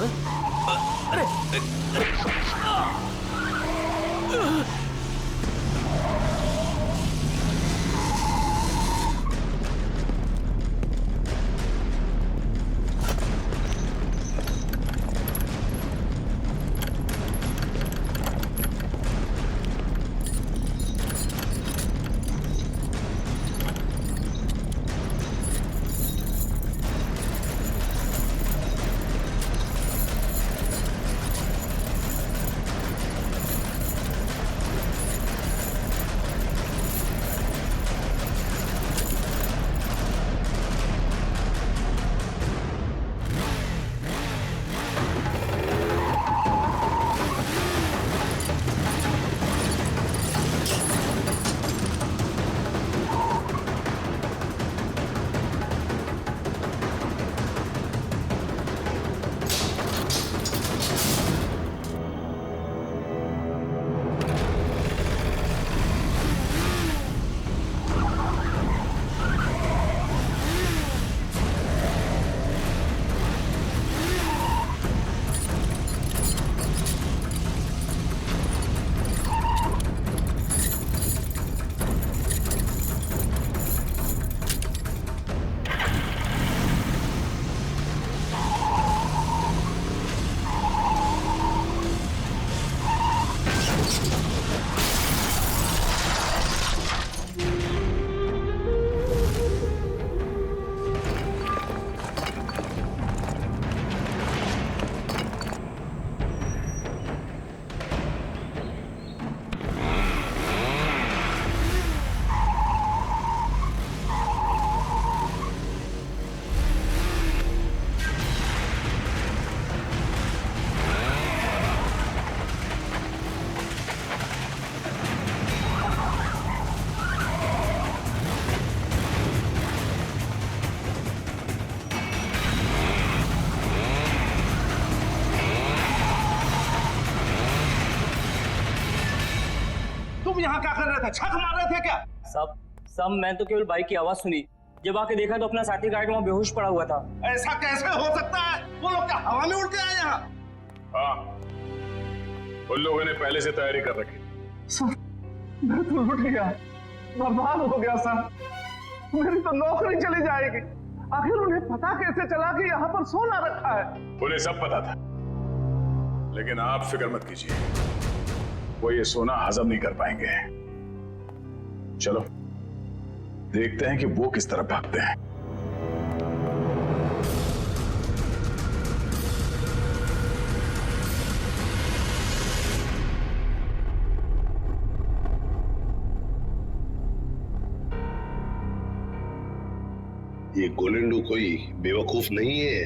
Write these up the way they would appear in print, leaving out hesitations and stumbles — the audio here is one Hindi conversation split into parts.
अरे तुम यहाँ क्या कर रहे थे? छक मार रहे थे क्या? सब मैं तो केवल बाइक की आवाज सुनी। जब आके देखा तो अपना साथी गार्ड वहाँ बेहोश पड़ा हुआ था। ऐसा कैसे हो सकता है? वो लोग क्या हवा में उड़ के आए यहाँ? हाँ, उन लोगों ने पहले से तैयारी कर रखी। सर, मैं तो लुट गया, बर्बाद हो गया सर। मेरी तो नौकरी चली जाएगी। आखिर उन्हें पता कैसे चला कि यहाँ पर सोना रखा है? उन्हें सब पता था, लेकिन आप फिक्र मत कीजिए, वो ये सोना हजम नहीं कर पाएंगे। चलो देखते हैं कि वो किस तरह भागते हैं। ये गोलेंडू कोई बेवकूफ नहीं है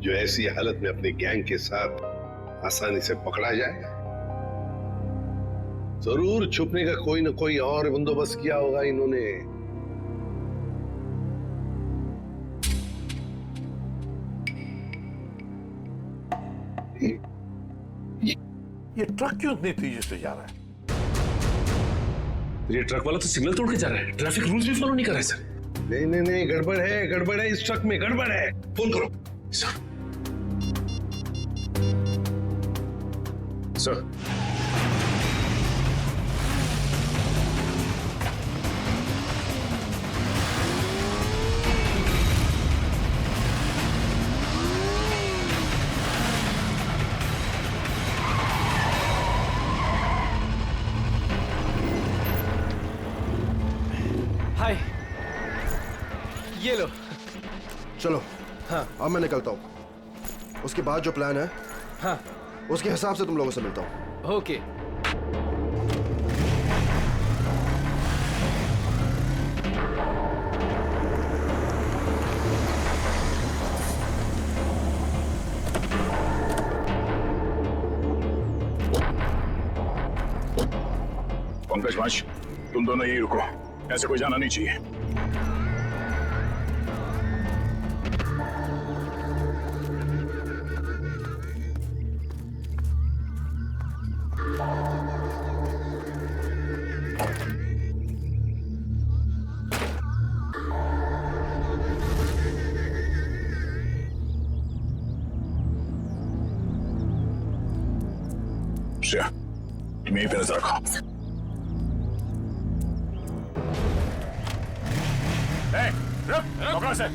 जो ऐसी हालत में अपने गैंग के साथ आसानी से पकड़ा जाए। जरूर छुपने का कोई ना कोई और बंदोबस्त किया होगा इन्होंने। ये ट्रक क्यों इतनी तेजी से जा रहा है? ये ट्रक वाला तो सिग्नल तोड़ के जा रहा है, ट्रैफिक रूल्स भी फॉलो नहीं कर रहा है सर। नहीं नहीं नहीं, गड़बड़ है, इस ट्रक में गड़बड़ है। फोन करो सर। सर, हाय, ये लो। चलो हाँ। अब मैं निकलता हूँ। उसके बाद जो प्लान है, हाँ, उसके हिसाब से तुम लोगों से मिलता हूँ। ओके। पंकज वंश, तुम दोनों यही रुको, ऐसे कोई जाना नहीं चाहिए। श्रेया, तुम यहीं पे नजर रखो। रुक, पकड़ो इसे।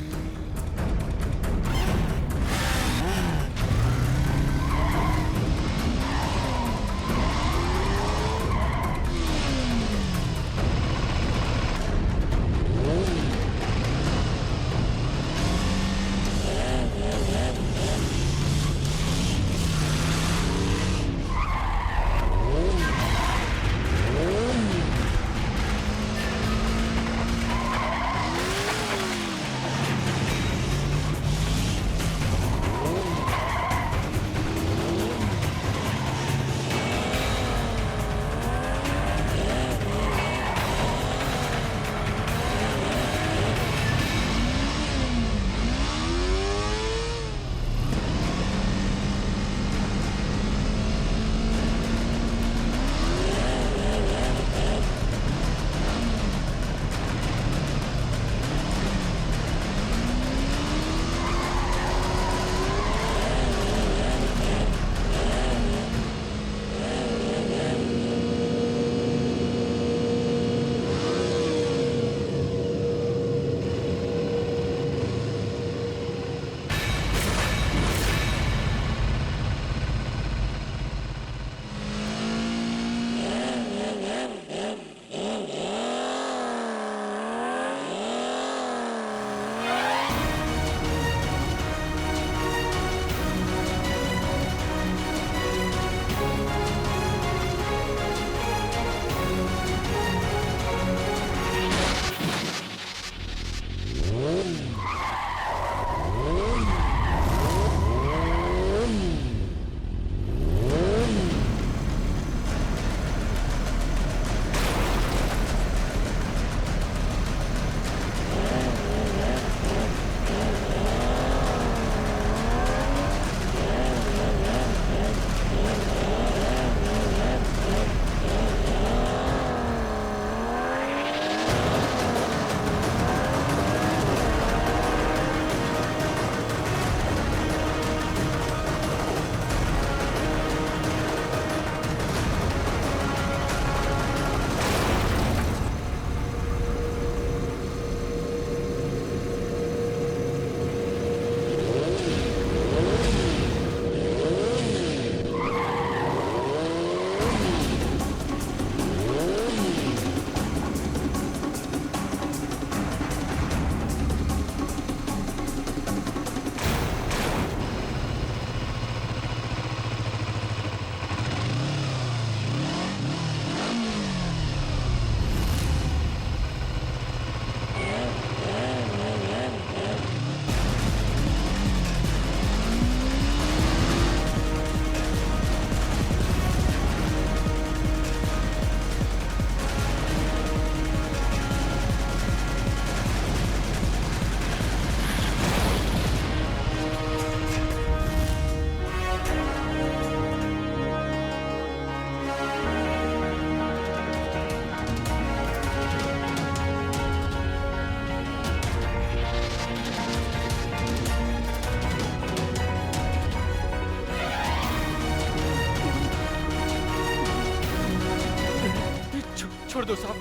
छोड़ दो साहब,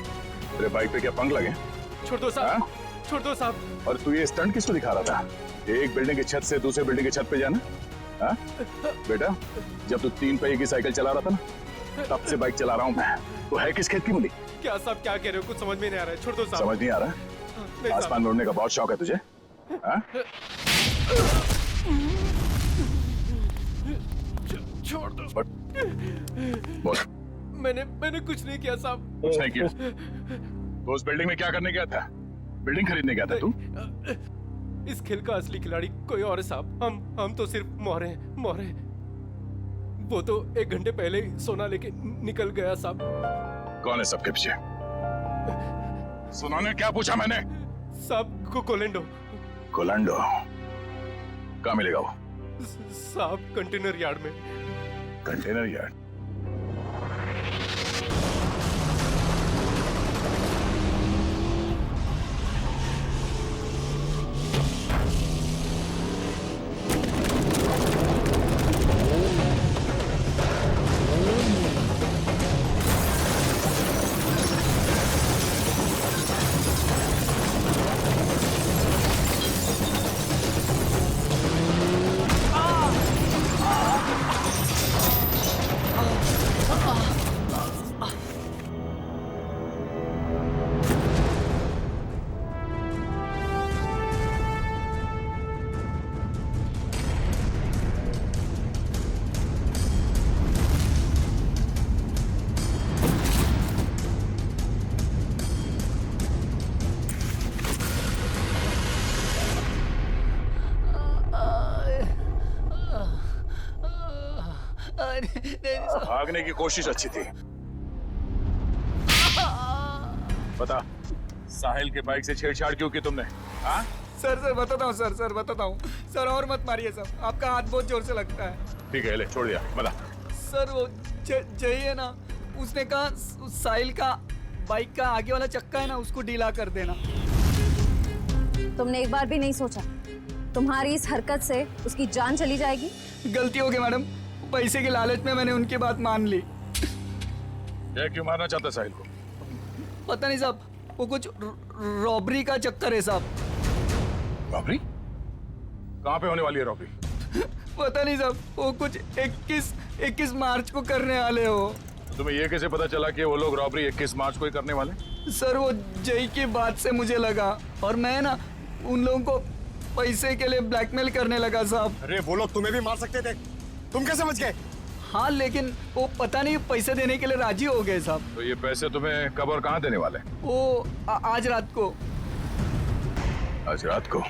तेरे बाइक पे क्या पंख लगे? छोड़ दो साहब, छोड़ दो साहब। और तू ये स्टंट किसको दिखा रहा था? एक बिल्डिंग की छत से दूसरे बिल्डिंग की छत पे जाना? हाँ? बेटा, जब तू 3 पहिए की साइकिल चला रहा था ना, तब से बाइक चला रहा हूँ मैं। तो है किस खेत की मुली? क्या साहब क्या कह रहे हो? कुछ समझ में नहीं आ रहा है। छोड़ दो साहब। समझ नहीं आ रहा? नहीं आसमान साहब। में उड़ने का बहुत शौक है तुझे? हाँ? छोड़ दो। बोल। मैंने कुछ नहीं किया साहब। कुछ नहीं किया? तो उस बिल्डिंग में क्या करने गया था? बिल्डिंग खरीदने गया था तू? इस खेल का असली खिलाड़ी कोई और है साहब। हम तो सिर्फ मोहरे हैं, मोहरे। वो तो 1 घंटे पहले ही सोना लेके निकल गया साहब। कौन है सबके पीछे? सुना ने क्या पूछा मैंने? साहब को कोलेंडो। कोलंडो? कहाँ मिलेगा वो? साहब कंटेनर यार्ड में। Container yard? भागने की कोशिश अच्छी थी। बता, साहिल के बाइक से छेड़छाड़ क्यों की तुमने? हाँ? सर बताता हूँ सर बताता हूँ सर। और मत मारिए सर, आपका हाथ बहुत जोर से लगता है। ठीक है, ले छोड़ दिया। बता। सर वो जय है ना, उसने कहा साहिल का बाइक का आगे वाला चक्का है ना, उसको ढीला कर देना। तुमने एक बार भी नहीं सोचा तुम्हारी इस हरकत से उसकी जान चली जाएगी? गलती हो गई मैडम, पैसे के लालच में मैंने उनकी बात मान ली। जय क्यों मारना चाहता साहिल को? पता नहीं साहब, वो कुछ रॉबरी का चक्कर है साहब। रॉबरी? कहाँ पे होने वाली है रॉबरी? पता नहीं साहब, वो कुछ 21 मार्च को करने वाले हो। तुम्हें ये कैसे पता चला कि वो लोग रॉबरी 21 मार्च को ही करने वाले? सर वो जय की बात से मुझे लगा, और मैं ना उन लोगों को पैसे के लिए ब्लैकमेल करने लगा साहब। अरे वो लोग तुम्हें भी मार सकते थे, तुम कैसे बच गए? हाँ लेकिन वो पता नहीं पैसे देने के लिए राजी हो गए साहब। तो ये पैसे तुम्हें कब और कहाँ देने वाले? वो आज रात को। आज रात को?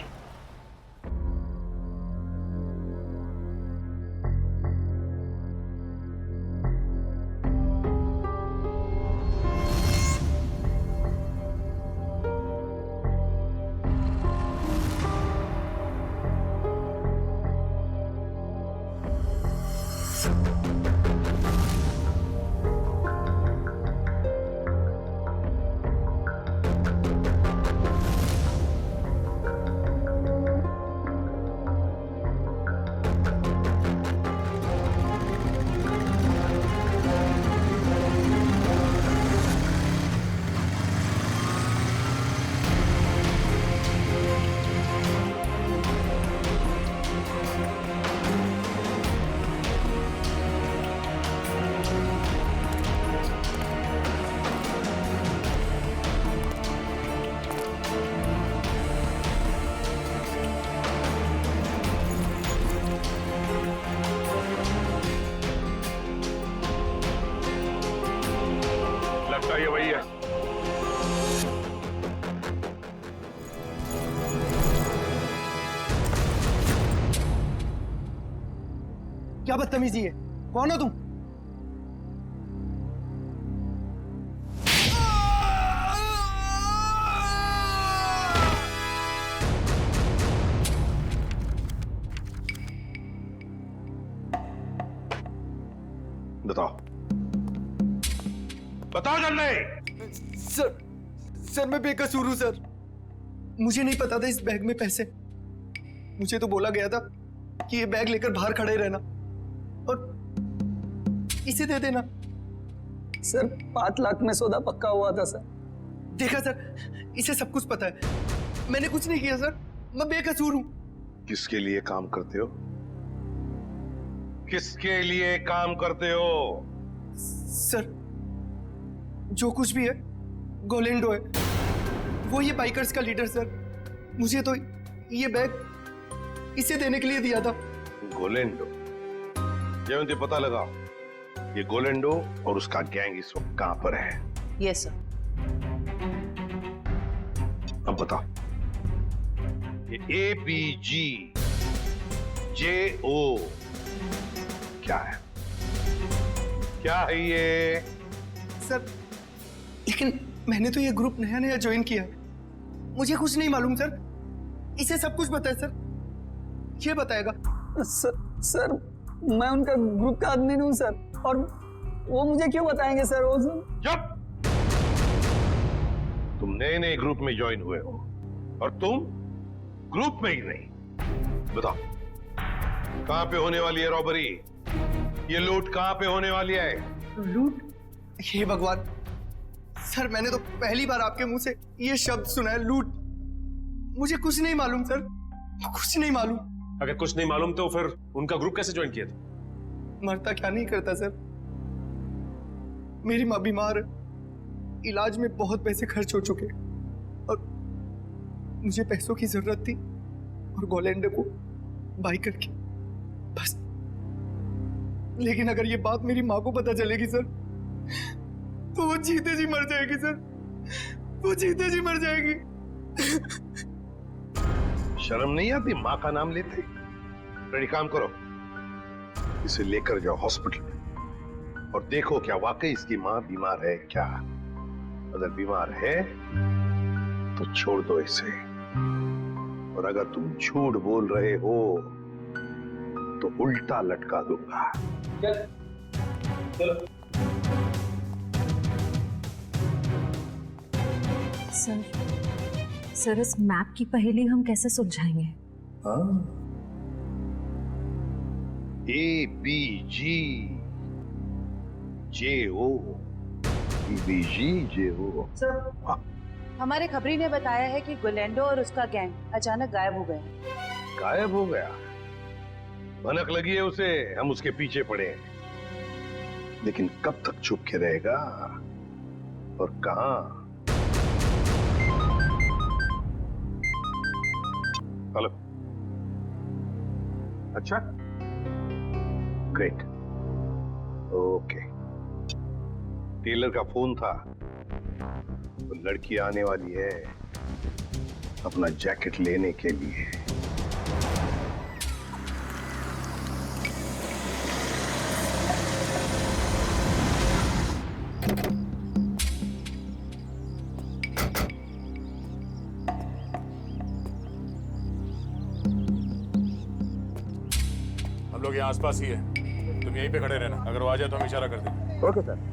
ये वही है। क्या बदतमीजी है? कौन हो तुम? बताओ जल्दी। सर मैं बेकसूर हूं सर। मुझे नहीं पता था इस बैग में पैसे। मुझे तो बोला गया था कि ये बैग लेकर बाहर खड़े रहना और इसे दे देना। सर 5 लाख में सौदा पक्का हुआ था सर। देखा सर, इसे सब कुछ पता है। मैंने कुछ नहीं किया सर, मैं बेकसूर हूं। किसके लिए काम करते हो? किसके लिए काम करते हो? सर जो कुछ भी है गोलेंडो है, वो ये बाइकर्स का लीडर सर। मुझे तो ये बैग इसे देने के लिए दिया था। गोलेंडो? जयंती पता लगा ये गोलेंडो और उसका गैंग इस वक्त कहां पर है? Yes sir. अब बता, ये ABG JO क्या है? क्या है ये? सर लेकिन मैंने तो ये ग्रुप नया ज्वाइन किया है, मुझे कुछ नहीं मालूम सर। इसे सब कुछ पता है सर, ये बताएगा। सर मैं उनका ग्रुप का आदमी हूँ सर, और वो मुझे क्यों बताएंगे सर? वो चुप! तुम नए ग्रुप में ज्वाइन हुए हो और तुम ग्रुप में ही नहीं। बताओ कहां पे होने वाली है रॉबरी? ये लूट कहां पे होने वाली है? लूट? हे भगवान सर, मैंने तो पहली बार आपके मुंह से ये शब्द सुना है, लूट। मुझे कुछ नहीं मालूम सर, कुछ नहीं मालूम। अगर कुछ नहीं मालूम तो फिर उनका ग्रुप कैसे ज्वाइन किया था? मरता क्या नहीं करता सर। मेरी माँ बीमार है, इलाज में बहुत पैसे खर्च हो चुके और मुझे पैसों की जरूरत थी और गोलेंडो को बाई करके बस। लेकिन अगर ये बात मेरी माँ को पता चलेगी सर, तो वो जीते जी मर जाएगी सर, वो जीते जी मर जाएगी। शर्म नहीं आती माँ का नाम लेते? रेडी, काम करो, इसे लेकर जाओ हॉस्पिटल और देखो क्या वाकई इसकी मां बीमार है क्या। अगर बीमार है तो छोड़ दो इसे, और अगर तुम झूठ बोल रहे हो तो उल्टा लटका दूंगा। सर इस मैप की पहेली हम कैसे सुलझाएंगे? ABG JO ABG JO। Sir, हमारे खबरी ने बताया है कि गुलेंडो और उसका गैंग अचानक गायब हो गए। गायब हो गया? भनक लगी है उसे, हम उसके पीछे पड़े हैं, लेकिन कब तक छुप के रहेगा और कहां? हेलो, अच्छा, ग्रेट, ओके। टेलर का फोन था, तो लड़की आने वाली है अपना जैकेट लेने के लिए। हम लोग यहाँ आसपास ही है, तुम यहीं पे खड़े रहना, अगर वो आ जाए तो हम इशारा कर देंगे। Okay sir.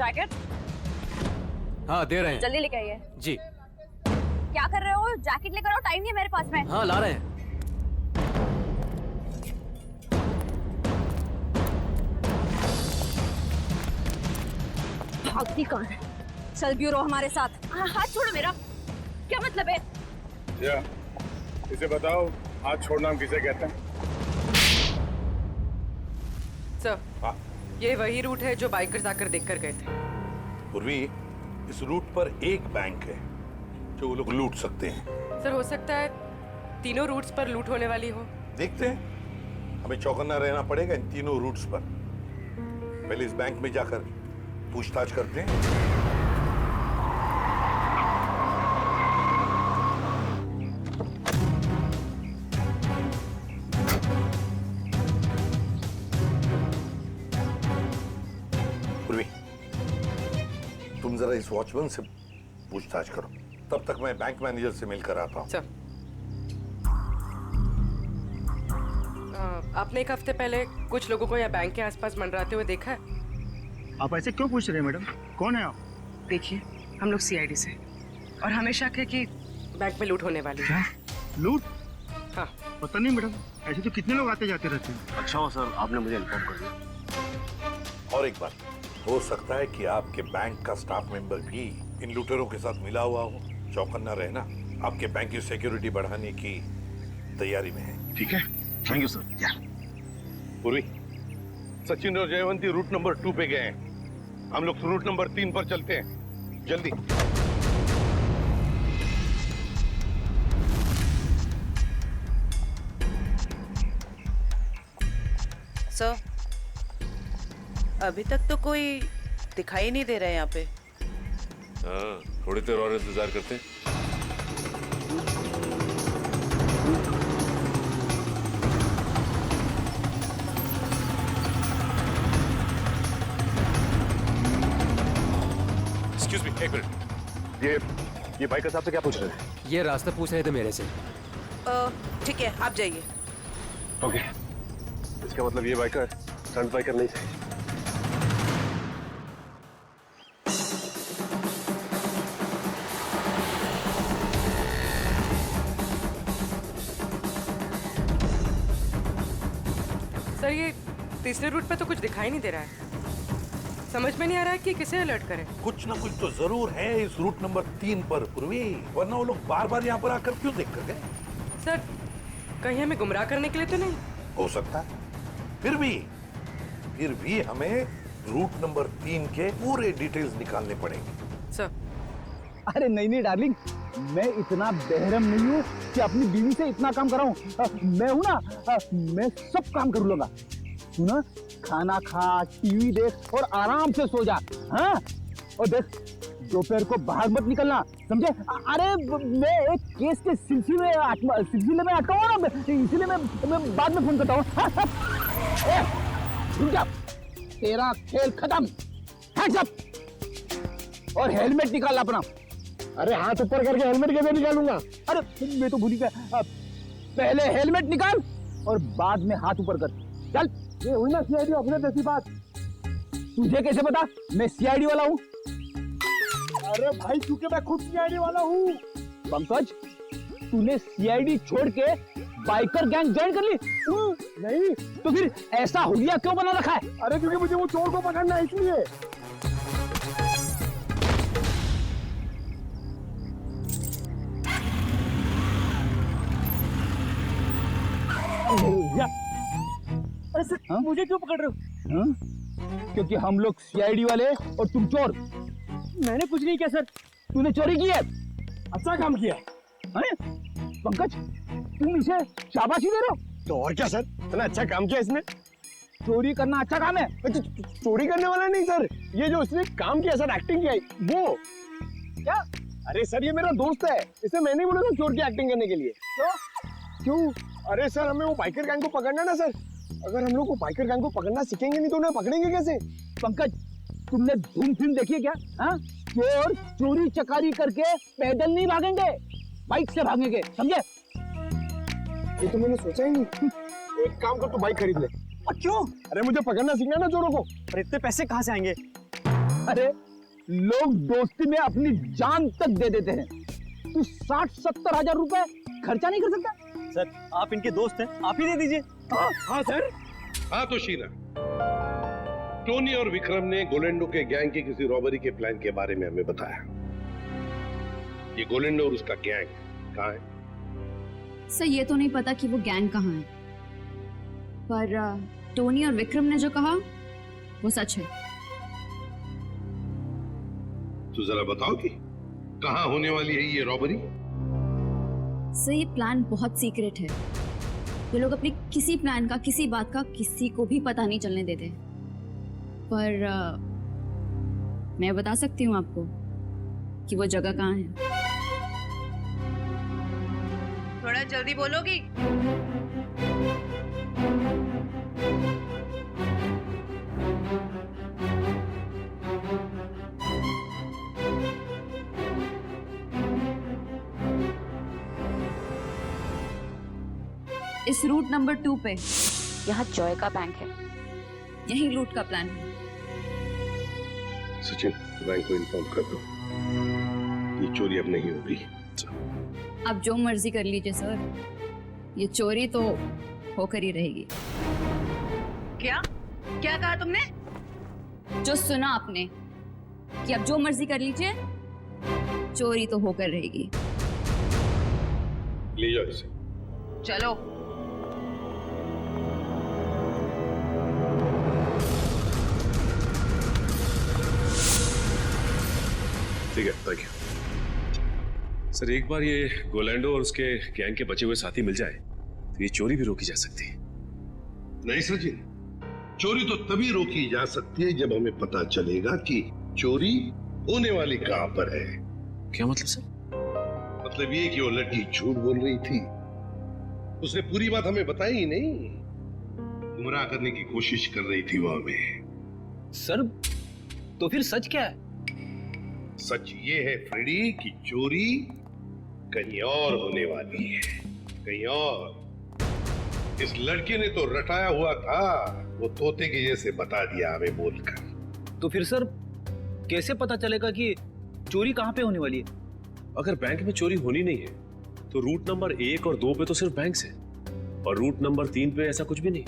जैकेट? हाँ दे रहे हैं। जल्दी लेके आइए। जी। क्या कर रहे हो? जैकेट लेकर आओ, टाइम नहीं है मेरे पास में। हाँ ला रहे हैं। भागती कौन है? चल ब्यूरो हमारे साथ। हाथ छोड़ो मेरा, क्या मतलब है? या, इसे बताओ हाथ छोड़ना हम किसे कहते हैं? सर, ये वही रूट है जो बाइकर्स आकर देखकर गए थे। पूर्वी, इस रूट पर एक बैंक है जो वो लोग लूट सकते हैं। सर, हो सकता है तीनों रूट्स पर लूट होने वाली हो। देखते हैं, हमें चौकन्ना रहना पड़ेगा इन तीनों रूट्स पर। पहले इस बैंक में जाकर पूछताछ करते हैं। तुम जरा इस वॉचमैन से पूछताछ करो, तब तक मैं बैंक मैनेजर से मिलकर आता हूँ। आपने एक हफ्ते पहले कुछ लोगों को यहाँ बैंक के आसपास मंडराते हुए देखा है? आप ऐसे क्यों पूछ रहे हैं मैडम? कौन है आप? देखिए, हम लोग CID से, और हमें शक है कि बैंक में लूट होने वाली है। लूट? हाँ। पता नहीं मैडम, ऐसे तो कितने लोग आते जाते रहते हैं। अच्छा हो सर, आपने मुझे इन्फॉर्म कर दिया। और एक बात, हो सकता है कि आपके बैंक का स्टाफ मेंबर भी इन लूटेरों के साथ मिला हुआ हो। चौकन्ना रहना, आपके बैंक की सिक्योरिटी बढ़ाने की तैयारी में है। ठीक है, थैंक यू सर। पूर्वी, सचिन और जयवंती रूट नंबर 2 पे गए हैं, हम लोग रूट नंबर 3 पर चलते हैं, जल्दी। सर, अभी तक तो कोई दिखाई नहीं दे रहा है यहाँ पे। हाँ, थोड़ी देर और इंतजार करते हैं। Excuse me, एक मिनट। ये बाइकर साहब से क्या पूछ रहे थे? ये रास्ता पूछ रहे थे मेरे से। ठीक है, आप जाइए। ओके, इसका मतलब ये बाइकर स्टंट बाइकर नहीं थे। सर ये तीसरे रूट पे तो कुछ दिखाई नहीं दे रहा है। समझ में नहीं आ रहा है कि किसे अलर्ट करें। कुछ ना कुछ तो जरूर है इस रूट नंबर 3 पर पूर्वी, वरना वो लोग बार बार यहाँ पर आकर क्यों देख कर गए? सर कहीं हमें गुमराह करने के लिए तो नहीं? हो सकता है। फिर भी हमें रूट नंबर 3 के पूरे डिटेल्स निकालने पड़ेंगे। सर अरे नहीं डार्लिंग, मैं इतना बेहरम नहीं हूँ कि अपनी बीवी से इतना काम कराऊं। मैं हूं ना, मैं सब काम कर लूंगा। सुना, खाना खा, टीवी देख और आराम से सो जा। हाँ, और देख दोपहर को बाहर मत निकलना, समझे? अरे मैं एक केस के सिलसिले में अटका हुआ ना, इसलिए मैं बाद में फोन करता हूँ। रुक जा, तेरा खेल खत्म। हैंड्स अप और हेलमेट निकाल अपना। अरे हाथ ऊपर करके हेलमेट कैसे निकालूंगा? अरे मैं तो भूल गया, पहले हेलमेट निकाल और बाद में हाथ ऊपर कर। चल, ये हुई ना सीआईडी ऑफिसर जैसी बात। तुझे कैसे पता मैं सीआईडी वाला हूँ? अरे भाई क्योंकि मैं खुद सीआईडी वाला हूँ। पंकज, तूने सीआईडी छोड़ के बाइकर गैंग ज्वाइन कर ली? नहीं तो फिर ऐसा हुलिया क्यों बना रखा है? अरे क्योंकि मुझे वो चोर को पकड़ना है इसलिए। अरे सर, मुझे क्यों पकड़ रहे हो? क्योंकि हम लोग सीआईडी वाले और तुम चोर। मैंने कुछ नहीं किया सर। तूने चोरी की है। अच्छा काम किया है पंकज, तुम इसे शाबाशी दे रहे हो? तो और क्या सर, इतना अच्छा काम किया इसने। चोरी करना अच्छा काम है? चोरी करने वाला नहीं सर, ये जो उसने काम किया सर, एक्टिंग किया वो। क्या? अरे सर ये मेरा दोस्त है, इसे मैंने बोला था चोर की एक्टिंग करने के लिए। तो क्यों? अरे सर हमें वो बाइकर गैंग को पकड़ना ना सर। अगर हम लोग वो बाइकर गैंग को पकड़ना सीखेंगे नहीं तो उन्हें पकड़ेंगे कैसे? पंकज, तुमने धूम फिल्म देखी है क्या? हाँ, चोर चोरी चकारी करके पैदल नहीं भागेंगे, बाइक से भागेंगे, समझे? ये तो मैंने सोचा ही नहीं। एक काम कर, तू बाइक खरीद ले। क्यों? अरे मुझे पकड़ना सीखना ना चोरों को। अरे इतने पैसे कहाँ से आएंगे? अरे लोग दोस्ती में अपनी जान तक दे देते हैं, तू 60-70 हजार रुपए खर्चा नहीं कर सकता? सर आप इनके दोस्त हैं, आप ही दे दीजिए। हाँ सर। हाँ तो शीला, टोनी और विक्रम ने गोलेंडो के गैंग की किसी रॉबरी के प्लान के बारे में हमें बताया। ये गोलेंडो और उसका गैंग कहाँ है? सर ये तो नहीं पता कि वो गैंग कहाँ है, पर टोनी और विक्रम ने जो कहा वो सच है। तो जरा बताओ कि कहाँ होने वाली है ये रॉबरी? सर ये प्लान बहुत सीक्रेट है। ये लोग अपने किसी प्लान का, किसी बात का किसी को भी पता नहीं चलने देते। पर मैं बता सकती हूँ आपको कि वो जगह कहाँ है। थोड़ा जल्दी बोलोगी? इस रूट नंबर 2 पे यहाँ जॉय का बैंक है। यही लूट का प्लान है। सचिन, बैंक को इन्फॉर्म कर दो, ये चोरी अब नहीं होगी। आप जो मर्जी कर लीजिए सर, ये चोरी तो होकर ही रहेगी। क्या क्या कहा तुमने? जो सुना आपने कि आप जो मर्जी कर लीजिए, चोरी तो होकर रहेगी। ले जाओ इसे। चलो। ठीक है, थैंक यू। सर एक बार ये गोलैंडो और उसके गैंग के बचे हुए साथी मिल जाए तो ये चोरी भी रोकी जा सकती है। नहीं सचिन, चोरी तो तभी रोकी जा सकती है जब हमें पता चलेगा कि चोरी होने वाली कहां पर है। क्या मतलब सर? मतलब ये कि वो लड़की झूठ बोल रही थी, उसने पूरी बात हमें बताई ही नहीं, गुमराह करने की कोशिश कर रही थी वो हमें। सर तो फिर सच क्या है? सच ये है फ्रेडी कि चोरी कहीं और होने वाली है, कहीं और। इस लड़के ने तो रटाया हुआ था, वो तोते के जैसे बता दिया हमें बोलकर। तो फिर सर कैसे पता चलेगा कि चोरी कहाँ पे होने वाली है? अगर बैंक में चोरी होनी नहीं है तो रूट नंबर 1 और 2 पे तो सिर्फ बैंक है, और रूट नंबर 3 पे ऐसा कुछ भी नहीं।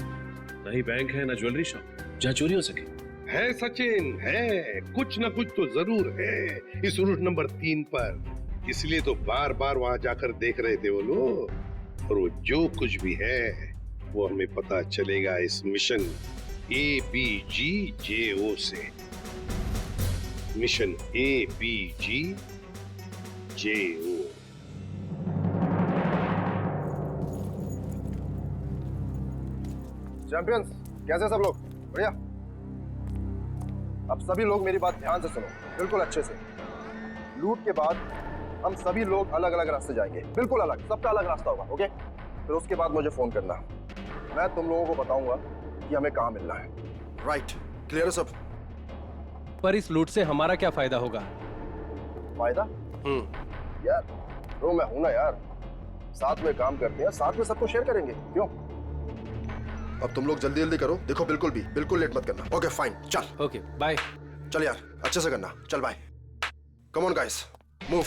ना ही बैंक है ना ज्वेलरी शॉप जहाँ चोरी हो सके। है सचिन, है कुछ ना कुछ तो जरूर है इस रूट नंबर 3 पर, इसलिए तो बार बार वहां जाकर देख रहे थे वो लोग। और वो जो कुछ भी है वो हमें पता चलेगा इस मिशन ABGJO से। Mission ABGJO। चैंपियंस, कैसे सब लोग? बढ़िया। अब सभी लोग मेरी बात ध्यान से सुनो, बिल्कुल अच्छे से। लूट के बाद हम सभी लोग अलग अलग रास्ते जाएंगे, बिल्कुल अलग, सबका अलग रास्ता होगा, ओके? फिर उसके बाद मुझे फोन करना, मैं तुम लोगों को बताऊंगा कि हमें कहाँ मिलना है। राइट, क्लियर है सब? पर इस लूट से हमारा क्या फायदा होगा? फायदा? यार ब्रो, मैं हूं ना यार, साथ में काम करते हैं, साथ में सबको शेयर करेंगे, क्यों? अब तुम लोग जल्दी जल्दी करो, देखो बिल्कुल लेट मत करना। ओके फाइन, चल। Okay bye. चल यार, अच्छे से करना, चल bye. Come on guys, move.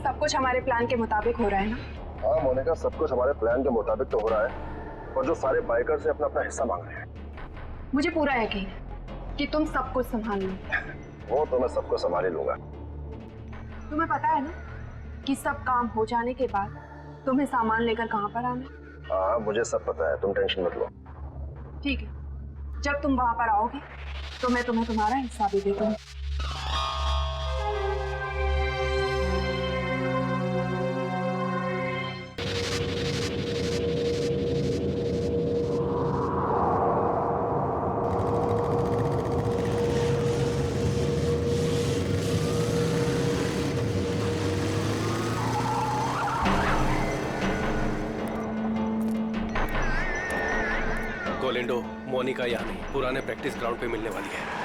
सब कुछ हमारे प्लान के मुताबिक हो रहा है ना? हाँ मोनिका, सब कुछ हमारे प्लान के मुताबिक तो हो रहा है, और जो सारे बाइकर से अपना अपना हिस्सा मांग रहे हैं। मुझे पूरा यकीन है कि तुम सब कुछ संभाल लो। वो तो मैं सबको संभाल ही लूंगा। तुम्हें पता है ना कि सब काम हो जाने के बाद तुम्हें सामान लेकर कहाँ पर आना है? हाँ मुझे सब पता है, तुम टेंशन मत लो। ठीक है, जब तुम वहां पर आओगे तो मैं तुम्हें तुम्हारा हिस्सा भी दे दूंगी। गोलेंडो, मोनिका यहाँ नहीं, पुराने प्रैक्टिस ग्राउंड पे मिलने वाली है।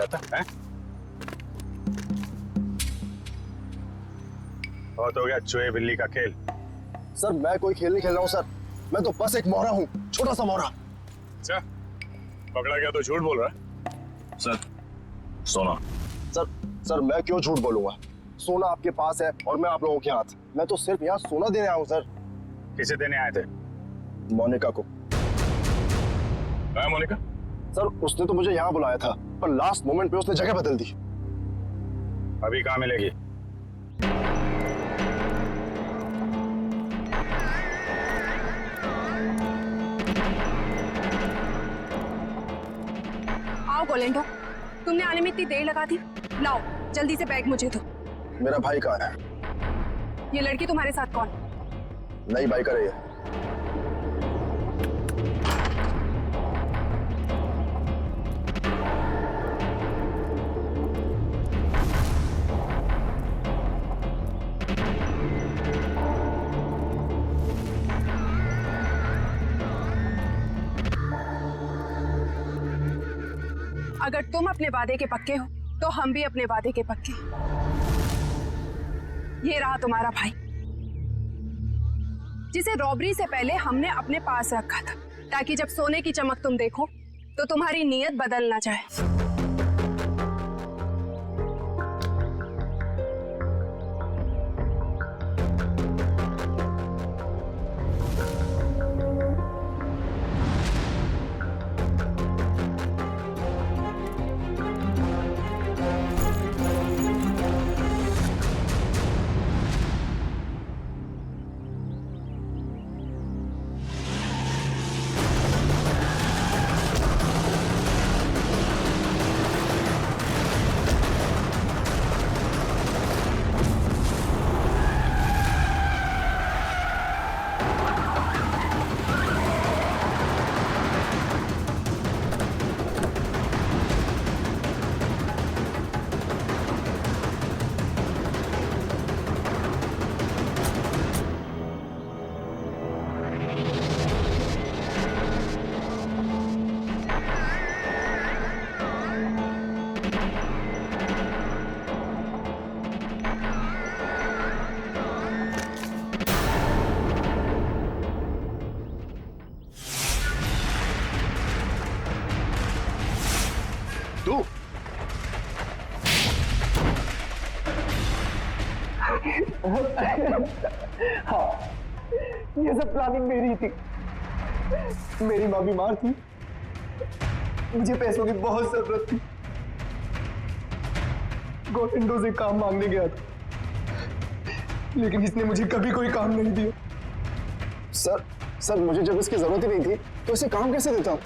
था है? बहुत हो गया चूहे बिल्ली का खेल। सर मैं कोई खेल नहीं खेल रहा हूँ सर, मैं तो बस एक मोहरा हूँ, छोटा सा मोहरा। अच्छा, पकड़ा गया तो झूठ बोल रहा है। सर सोना। सर मैं क्यों झूठ बोलूंगा, सोना आपके पास है और मैं आप लोगों के हाथ। मैं तो सिर्फ यहाँ सोना देने आया हूँ सर। किसे देने आए थे? मोनिका को। मोनिका? सर उसने तो मुझे यहाँ बुलाया था, पर लास्ट मोमेंट पे उसने जगह बदल दी। अभी कहाँ मिलेगी? आओ गोलेंडो, तुमने आने में इतनी देर लगा दी। लाओ जल्दी से बैग मुझे दो। मेरा भाई कहाँ है? ये लड़की तुम्हारे साथ कौन? नई बाइकर है ये। अगर तुम अपने वादे के पक्के हो तो हम भी अपने वादे के पक्के। ये रहा तुम्हारा भाई, जिसे रॉबरी से पहले हमने अपने पास रखा था, ताकि जब सोने की चमक तुम देखो तो तुम्हारी नीयत बदल ना जाए। हाँ, ये सब प्लानिंग मेरी थी। मेरी माँ बीमार थी, मुझे पैसों की बहुत जरूरत थी। गोविंदो से काम मांगने गया था, लेकिन इसने मुझे कभी कोई काम नहीं दिया। सर मुझे जब इसकी जरूरत ही नहीं थी तो इसे काम कैसे देता हूँ?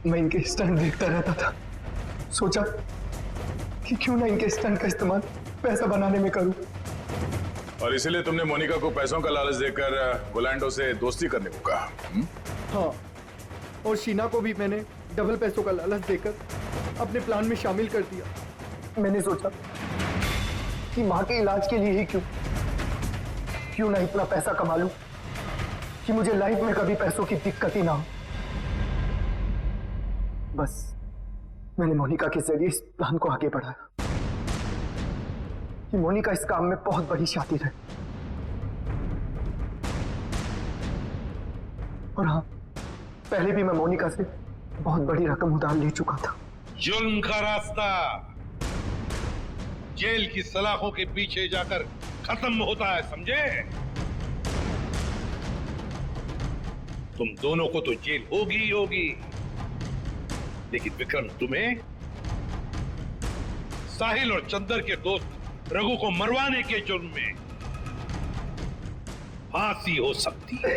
मैं इनके स्टंट देखता रहता था, सोचा कि क्यों ना इनके स्टंट का इस्तेमाल पैसा बनाने में करूं। और इसीलिए तुमने मोनिका को पैसों का लालच देकर गोलैंडो से दोस्ती करने को कहा? हाँ, और शीना को भी मैंने डबल पैसों का लालच देकर अपने प्लान में शामिल कर दिया। मैंने सोचा कि माँ के इलाज के लिए ही क्यों ना इतना पैसा कमा लूं कि मुझे लाइफ में कभी पैसों की दिक्कत ही ना हो। बस मैंने मोनिका के जरिए इस प्लान को आगे बढ़ाया कि मोनिका इस काम में बहुत बड़ी शातिर है। और हाँ, पहले भी मैं मोनिका से बहुत बड़ी रकम उधार ले चुका था। जुल्म का रास्ता जेल की सलाखों के पीछे जाकर खत्म होता है, समझे? तुम दोनों को तो जेल होगी ही होगी, लेकिन विक्रम तुम्हें साहिल और चंदर के दोस्त रघु को मरवाने के जुर्म में फांसी हो सकती है।